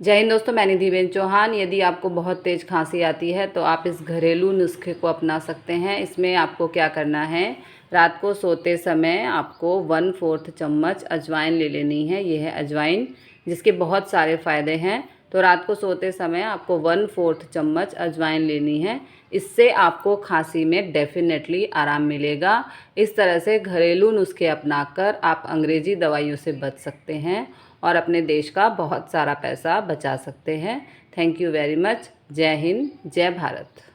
जय हिंद दोस्तों, मैं निधिबेन चौहान। यदि आपको बहुत तेज़ खांसी आती है तो आप इस घरेलू नुस्खे को अपना सकते हैं। इसमें आपको क्या करना है, रात को सोते समय आपको 1/4 चम्मच अजवाइन ले लेनी है। ये है अजवाइन, जिसके बहुत सारे फ़ायदे हैं। तो रात को सोते समय आपको 1/4 चम्मच अजवाइन लेनी है। इससे आपको खांसी में डेफिनेटली आराम मिलेगा। इस तरह से घरेलू नुस्खे अपनाकर आप अंग्रेज़ी दवाइयों से बच सकते हैं और अपने देश का बहुत सारा पैसा बचा सकते हैं। Thank you very much. जय हिंद, जय भारत।